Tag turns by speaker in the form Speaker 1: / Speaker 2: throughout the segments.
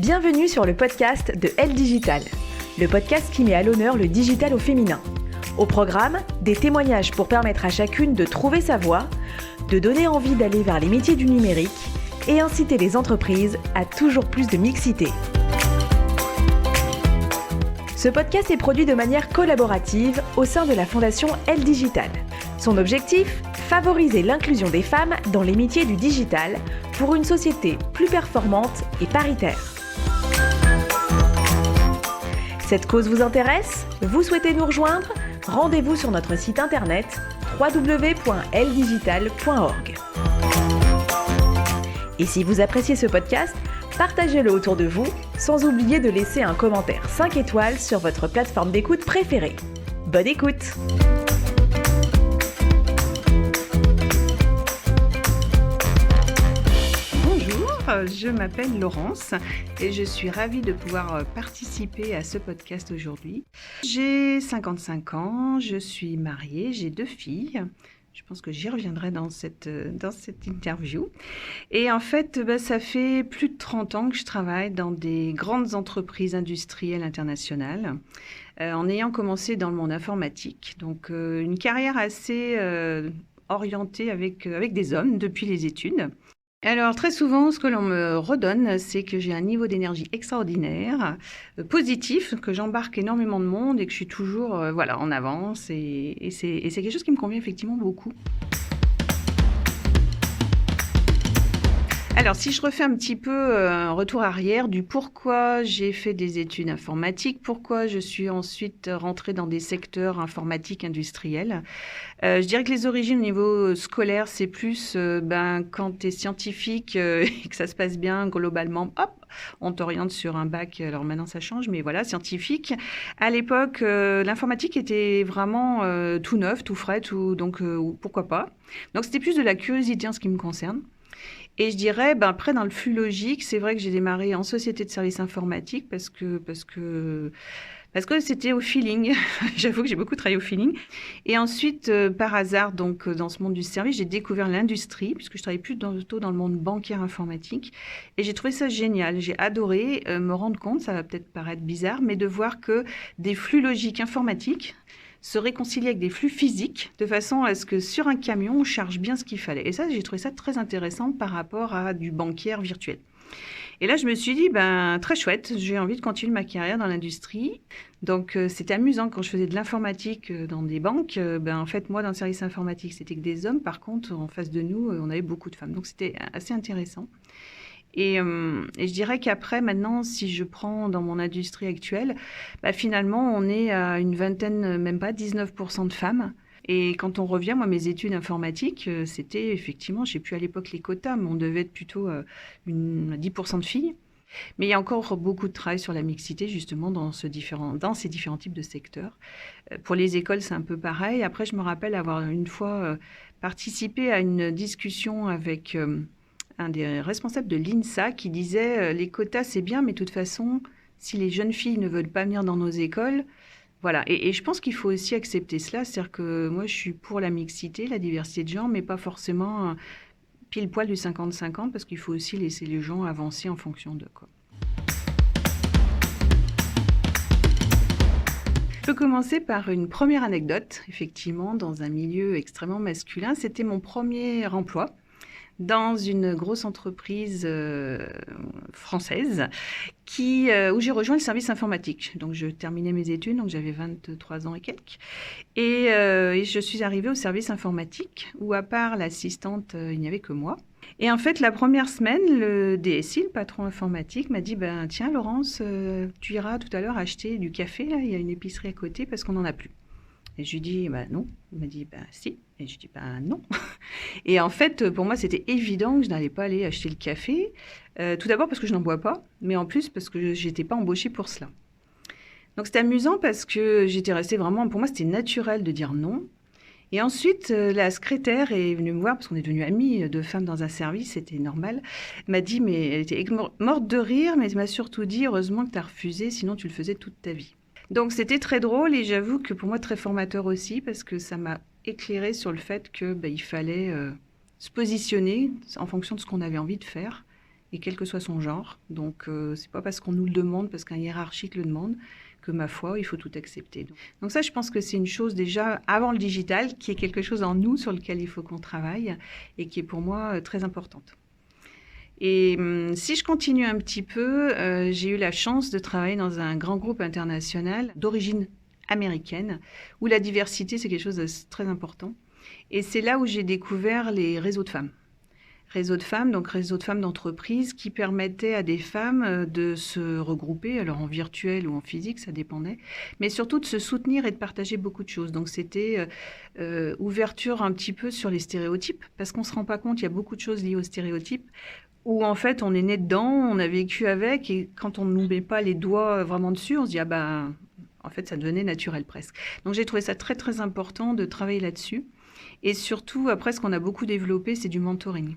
Speaker 1: Bienvenue sur le podcast de Elle Digital, le podcast qui met à l'honneur le digital au féminin. Au programme, des témoignages pour permettre à chacune de trouver sa voie, de donner envie d'aller vers les métiers du numérique et inciter les entreprises à toujours plus de mixité. Ce podcast est produit de manière collaborative au sein de la fondation Elle Digital. Son objectif ? Favoriser l'inclusion des femmes dans les métiers du digital pour une société plus performante et paritaire. Cette cause vous intéresse ? Vous souhaitez nous rejoindre ? Rendez-vous sur notre site internet www.eldigital.org. Et si vous appréciez ce podcast, partagez-le autour de vous, sans oublier de laisser un commentaire 5 étoiles sur votre plateforme d'écoute préférée. Bonne écoute!
Speaker 2: Je m'appelle Laurence et je suis ravie de pouvoir participer à ce podcast aujourd'hui. J'ai 55 ans, je suis mariée, j'ai 2 filles. Je pense que j'y reviendrai dans cette interview. Et en fait, ça fait plus de 30 ans que je travaille dans des grandes entreprises industrielles internationales, en ayant commencé dans le monde informatique. Donc, une carrière assez orientée avec des hommes depuis les études. Alors, très souvent, ce que l'on me redonne, c'est que j'ai un niveau d'énergie extraordinaire, positif, que j'embarque énormément de monde et que je suis toujours en avance. Et c'est quelque chose qui me convient effectivement beaucoup. Alors, si je refais un petit peu un retour arrière du pourquoi j'ai fait des études informatiques, pourquoi je suis ensuite rentrée dans des secteurs informatiques industriels, je dirais que les origines au niveau scolaire, c'est plus quand tu es scientifique et que ça se passe bien globalement, hop, on t'oriente sur un bac. Alors maintenant, ça change, mais voilà, scientifique. À l'époque, l'informatique était vraiment tout neuf, tout frais, donc pourquoi pas. Donc, c'était plus de la curiosité en ce qui me concerne. Et je dirais, après, dans le flux logique, c'est vrai que j'ai démarré en société de services informatiques parce que c'était au feeling. J'avoue que j'ai beaucoup travaillé au feeling. Et ensuite, par hasard, donc dans ce monde du service, j'ai découvert l'industrie puisque je travaillais plutôt dans le monde bancaire informatique. Et j'ai trouvé ça génial. J'ai adoré me rendre compte, ça va peut-être paraître bizarre, mais de voir que des flux logiques informatiques se réconcilier avec des flux physiques de façon à ce que sur un camion, on charge bien ce qu'il fallait. Et ça, j'ai trouvé ça très intéressant par rapport à du bancaire virtuel. Et là, je me suis dit, très chouette, j'ai envie de continuer ma carrière dans l'industrie. Donc, c'était amusant quand je faisais de l'informatique dans des banques. En fait, moi, dans le service informatique, c'était que des hommes. Par contre, en face de nous, on avait beaucoup de femmes. Donc, c'était assez intéressant. Et je dirais qu'après, maintenant, si je prends dans mon industrie actuelle, finalement, on est à une vingtaine, même pas 19% de femmes. Et quand on revient, moi, mes études informatiques, c'était effectivement, je ne sais plus à l'époque les quotas, mais on devait être plutôt 10% de filles. Mais il y a encore beaucoup de travail sur la mixité, justement, dans ces différents types de secteurs. Pour les écoles, c'est un peu pareil. Après, je me rappelle avoir une fois participé à une discussion avec un des responsables de l'INSA qui disait les quotas c'est bien, mais de toute façon, si les jeunes filles ne veulent pas venir dans nos écoles, voilà. Et je pense qu'il faut aussi accepter cela, c'est-à-dire que moi je suis pour la mixité, la diversité de genre, mais pas forcément pile poil du 50-50, parce qu'il faut aussi laisser les gens avancer en fonction d'eux, quoi. Je peux commencer par une première anecdote, effectivement, dans un milieu extrêmement masculin. C'était mon premier emploi dans une grosse entreprise française où j'ai rejoint le service informatique. Donc, je terminais mes études, donc j'avais 23 ans et quelques. Et je suis arrivée au service informatique où, à part l'assistante, il n'y avait que moi. Et en fait, la première semaine, le DSI, le patron informatique, m'a dit « Tiens, Laurence, tu iras tout à l'heure acheter du café, là, il y a une épicerie à côté parce qu'on n'en a plus. » Et je lui dis non. Il m'a dit si. Et je dis non. Et en fait, pour moi, c'était évident que je n'allais pas aller acheter le café. Tout d'abord parce que je n'en bois pas, mais en plus parce que je n'étais pas embauchée pour cela. Donc c'était amusant parce que j'étais restée vraiment. Pour moi, c'était naturel de dire non. Et ensuite, la secrétaire est venue me voir parce qu'on est devenus amis de femmes dans un service, c'était normal. Elle m'a dit, mais elle était morte de rire, mais elle m'a surtout dit heureusement que tu as refusé, sinon tu le faisais toute ta vie. Donc, c'était très drôle et j'avoue que pour moi, très formateur aussi parce que ça m'a éclairé sur le fait qu'il fallait se positionner en fonction de ce qu'on avait envie de faire et quel que soit son genre. Donc, c'est pas parce qu'on nous le demande, parce qu'un hiérarchique le demande, que ma foi, il faut tout accepter. Donc ça, je pense que c'est une chose déjà avant le digital, qui est quelque chose en nous sur lequel il faut qu'on travaille et qui est pour moi très importante. Et si je continue un petit peu, j'ai eu la chance de travailler dans un grand groupe international d'origine américaine, où la diversité, c'est quelque chose de très important. Et c'est là où j'ai découvert les réseaux de femmes. Réseau de femmes, donc réseau de femmes d'entreprise qui permettaient à des femmes de se regrouper, alors en virtuel ou en physique, ça dépendait, mais surtout de se soutenir et de partager beaucoup de choses. Donc c'était ouverture un petit peu sur les stéréotypes, parce qu'on ne se rend pas compte, il y a beaucoup de choses liées aux stéréotypes, où en fait on est né dedans, on a vécu avec, et quand on ne nous met pas les doigts vraiment dessus, on se dit ah ben, en fait ça devenait naturel presque. Donc j'ai trouvé ça très très important de travailler là-dessus. Et surtout, après, ce qu'on a beaucoup développé, c'est du mentoring.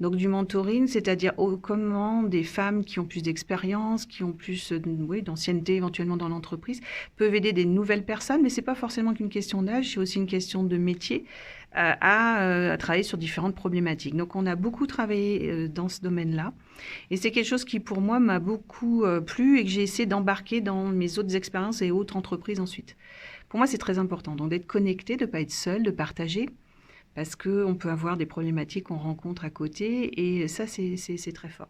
Speaker 2: Donc du mentoring, c'est-à-dire comment des femmes qui ont plus d'expérience, qui ont plus d'ancienneté éventuellement dans l'entreprise, peuvent aider des nouvelles personnes, mais ce n'est pas forcément qu'une question d'âge, c'est aussi une question de métier à travailler sur différentes problématiques. Donc on a beaucoup travaillé dans ce domaine-là, et c'est quelque chose qui pour moi m'a beaucoup plu et que j'ai essayé d'embarquer dans mes autres expériences et autres entreprises ensuite. Pour moi, c'est très important donc d'être connecté, de ne pas être seul, de partager, parce qu'on peut avoir des problématiques qu'on rencontre à côté, et ça, c'est très fort.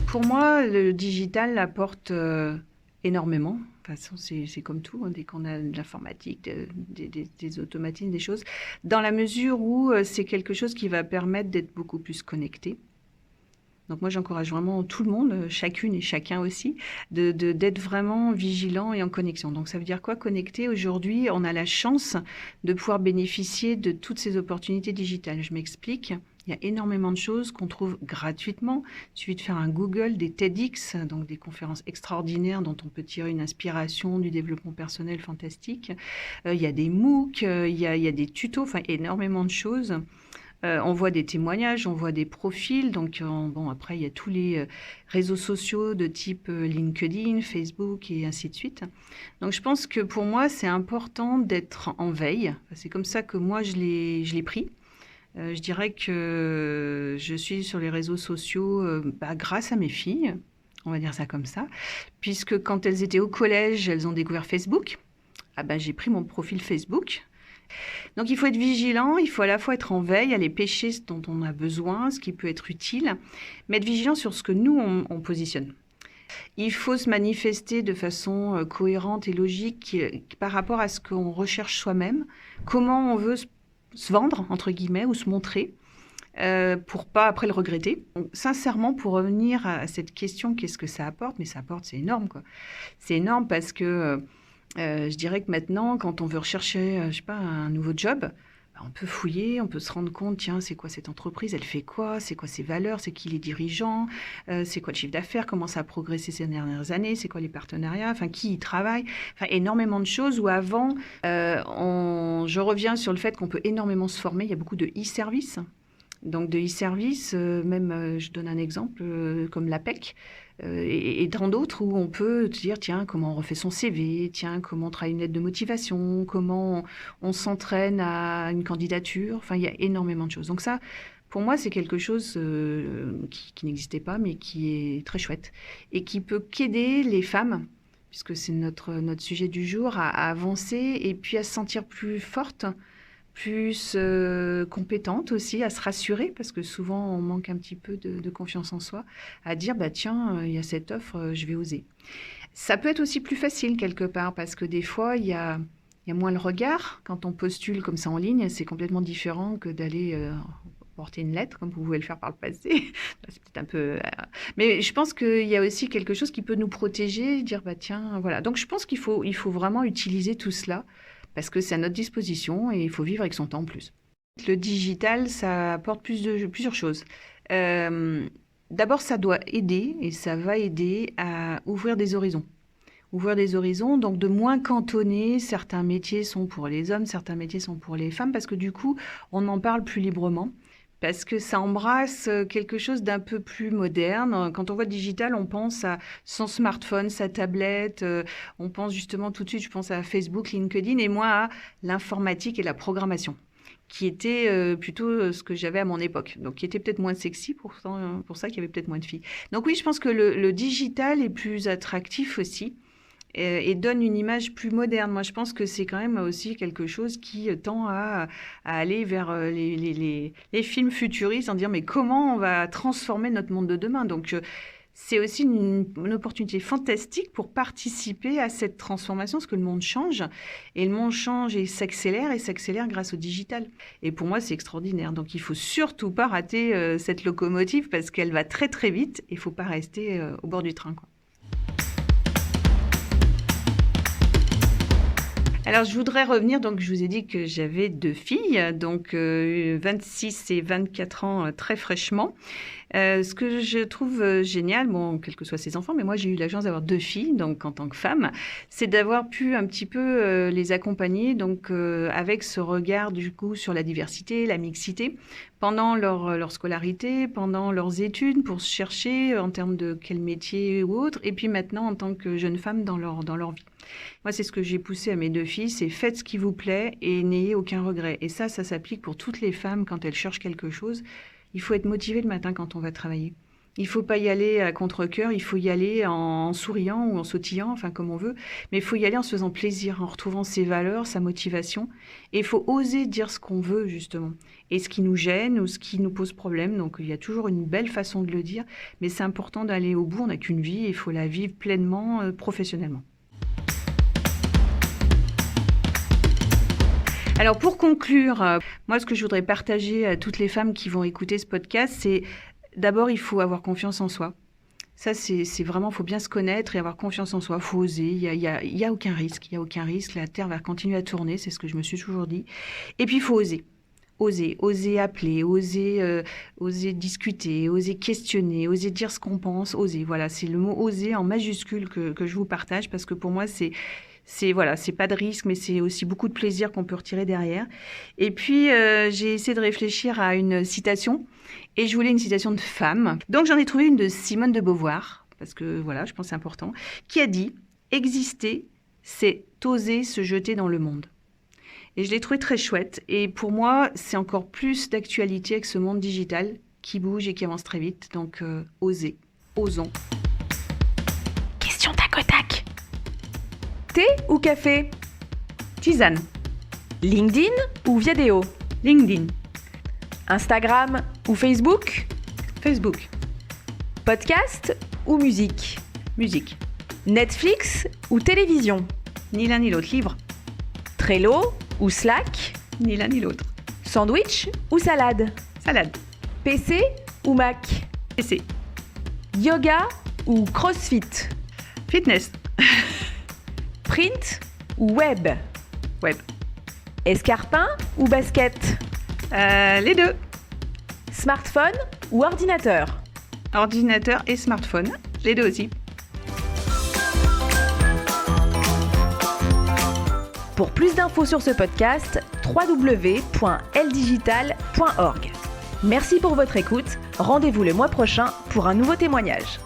Speaker 2: Pour moi, le digital apporte énormément. De toute façon, c'est comme tout, hein, dès qu'on a de l'informatique, des automatismes, des choses, dans la mesure où c'est quelque chose qui va permettre d'être beaucoup plus connecté. Donc moi, j'encourage vraiment tout le monde, chacune et chacun aussi, d'être vraiment vigilant et en connexion. Donc ça veut dire quoi, connecter? Aujourd'hui, on a la chance de pouvoir bénéficier de toutes ces opportunités digitales. Je m'explique. Il y a énormément de choses qu'on trouve gratuitement. Il suffit de faire un Google, des TEDx, donc des conférences extraordinaires dont on peut tirer une inspiration du développement personnel fantastique. Il y a des MOOC, il y a des tutos, enfin énormément de choses. On voit des témoignages, on voit des profils. Donc, après, il y a tous les réseaux sociaux de type LinkedIn, Facebook et ainsi de suite. Donc, je pense que pour moi, c'est important d'être en veille. C'est comme ça que moi, je l'ai pris. Je dirais que je suis sur les réseaux sociaux grâce à mes filles, on va dire ça comme ça, puisque quand elles étaient au collège, elles ont découvert Facebook. J'ai pris mon profil Facebook. Donc il faut être vigilant, il faut à la fois être en veille, aller pêcher ce dont on a besoin, ce qui peut être utile, mais être vigilant sur ce que nous, on positionne. Il faut se manifester de façon cohérente et logique par rapport à ce qu'on recherche soi-même, comment on veut se vendre, entre guillemets, ou se montrer, pour pas après le regretter. Donc, sincèrement, pour revenir à cette question, qu'est-ce que ça apporte? Mais ça apporte, c'est énorme, quoi. C'est énorme parce que... je dirais que maintenant, quand on veut rechercher, un nouveau job, on peut fouiller, on peut se rendre compte, tiens, c'est quoi cette entreprise, elle fait quoi, c'est quoi ses valeurs, c'est qui les dirigeants, c'est quoi le chiffre d'affaires, comment ça a progressé ces dernières années, c'est quoi les partenariats, enfin, qui y travaille, enfin, énormément de choses où avant, je reviens sur le fait qu'on peut énormément se former, il y a beaucoup de e-services. Donc de e-service, je donne un exemple comme l'APEC et tant d'autres où on peut dire tiens comment on refait son CV, tiens comment on travaille une lettre de motivation, comment on s'entraîne à une candidature, enfin il y a énormément de choses. Donc ça pour moi c'est quelque chose qui n'existait pas mais qui est très chouette et qui peut qu'aider les femmes, puisque c'est notre sujet du jour, à avancer et puis à se sentir plus forte, plus compétente aussi, à se rassurer, parce que souvent on manque un petit peu de confiance en soi, à dire tiens, il y a cette offre, je vais oser. Ça peut être aussi plus facile quelque part, parce que des fois il y a moins le regard. Quand on postule comme ça en ligne, c'est complètement différent que d'aller porter une lettre, comme vous pouvez le faire par le passé. C'est peut-être un peu... Mais je pense qu'il y a aussi quelque chose qui peut nous protéger, dire tiens, voilà. Donc je pense qu'il faut vraiment utiliser tout cela, parce que c'est à notre disposition et il faut vivre avec son temps en plus. Le digital, ça apporte plusieurs choses. D'abord, ça doit aider et ça va aider à ouvrir des horizons. Ouvrir des horizons, donc de moins cantonner. Certains métiers sont pour les hommes, certains métiers sont pour les femmes, parce que du coup, on en parle plus librement. Parce que ça embrasse quelque chose d'un peu plus moderne. Quand on voit digital, on pense à son smartphone, sa tablette. On pense justement tout de suite, je pense à Facebook, LinkedIn, et moi à l'informatique et la programmation, qui était plutôt ce que j'avais à mon époque, donc qui était peut-être moins sexy, pour ça qu'il y avait peut-être moins de filles. Donc oui, je pense que le digital est plus attractif aussi et donne une image plus moderne. Moi, je pense que c'est quand même aussi quelque chose qui tend à aller vers les films futuristes, en dire mais comment on va transformer notre monde de demain. Donc c'est aussi une opportunité fantastique pour participer à cette transformation, parce que le monde change, et le monde change et s'accélère grâce au digital. Et pour moi, c'est extraordinaire. Donc, il ne faut surtout pas rater cette locomotive, parce qu'elle va très, très vite, et il ne faut pas rester au bord du train, quoi. Alors, je voudrais revenir, donc je vous ai dit que j'avais 2 filles, donc 26 et 24 ans très fraîchement. Ce que je trouve génial, bon, quels que soient ses enfants, mais moi j'ai eu la chance d'avoir 2 filles, donc en tant que femme, c'est d'avoir pu un petit peu les accompagner, donc avec ce regard du coup sur la diversité, la mixité, pendant leur scolarité, pendant leurs études, pour se chercher en termes de quel métier ou autre, et puis maintenant en tant que jeune femme dans leur vie. Moi, c'est ce que j'ai poussé à mes 2 filles, c'est faites ce qui vous plaît et n'ayez aucun regret. Et ça s'applique pour toutes les femmes quand elles cherchent quelque chose. Il faut être motivé le matin quand on va travailler. Il ne faut pas y aller à contre-cœur, il faut y aller en souriant ou en sautillant, enfin comme on veut. Mais il faut y aller en se faisant plaisir, en retrouvant ses valeurs, sa motivation. Et il faut oser dire ce qu'on veut, justement. Et ce qui nous gêne ou ce qui nous pose problème. Donc il y a toujours une belle façon de le dire. Mais c'est important d'aller au bout. On n'a qu'une vie et il faut la vivre pleinement, professionnellement. Alors pour conclure, moi ce que je voudrais partager à toutes les femmes qui vont écouter ce podcast, c'est d'abord il faut avoir confiance en soi. Ça c'est vraiment, il faut bien se connaître et avoir confiance en soi, il faut oser, il y a aucun risque, la Terre va continuer à tourner, c'est ce que je me suis toujours dit. Et puis il faut oser. Oser appeler, oser discuter, oser questionner, oser dire ce qu'on pense, oser. Voilà, c'est le mot oser en majuscule que je vous partage, parce que pour moi c'est pas de risque, mais c'est aussi beaucoup de plaisir qu'on peut retirer derrière. Et puis, j'ai essayé de réfléchir à une citation, et je voulais une citation de femme. Donc, j'en ai trouvé une de Simone de Beauvoir, parce que voilà, je pense que c'est important, qui a dit « Exister, c'est oser se jeter dans le monde ». Et je l'ai trouvé très chouette. Et pour moi, c'est encore plus d'actualité avec ce monde digital qui bouge et qui avance très vite. Donc, osons.
Speaker 1: Question tac au tac. Thé ou café?
Speaker 2: Tisane.
Speaker 1: LinkedIn ou Viadeo?
Speaker 2: LinkedIn.
Speaker 1: Instagram ou Facebook?
Speaker 2: Facebook.
Speaker 1: Podcast ou musique?
Speaker 2: Musique.
Speaker 1: Netflix ou télévision?
Speaker 2: Ni l'un ni l'autre. Livre.
Speaker 1: Trello ou Slack?
Speaker 2: Ni l'un ni l'autre.
Speaker 1: Sandwich ou salade?
Speaker 2: Salade.
Speaker 1: PC ou Mac?
Speaker 2: PC.
Speaker 1: Yoga ou CrossFit?
Speaker 2: Fitness.
Speaker 1: Print ou web?
Speaker 2: Web.
Speaker 1: Escarpin ou basket?
Speaker 2: Les 2.
Speaker 1: Smartphone ou ordinateur?
Speaker 2: Ordinateur et smartphone. Les 2 aussi.
Speaker 1: Pour plus d'infos sur ce podcast, www.eldigital.org. Merci pour votre écoute. Rendez-vous le mois prochain pour un nouveau témoignage.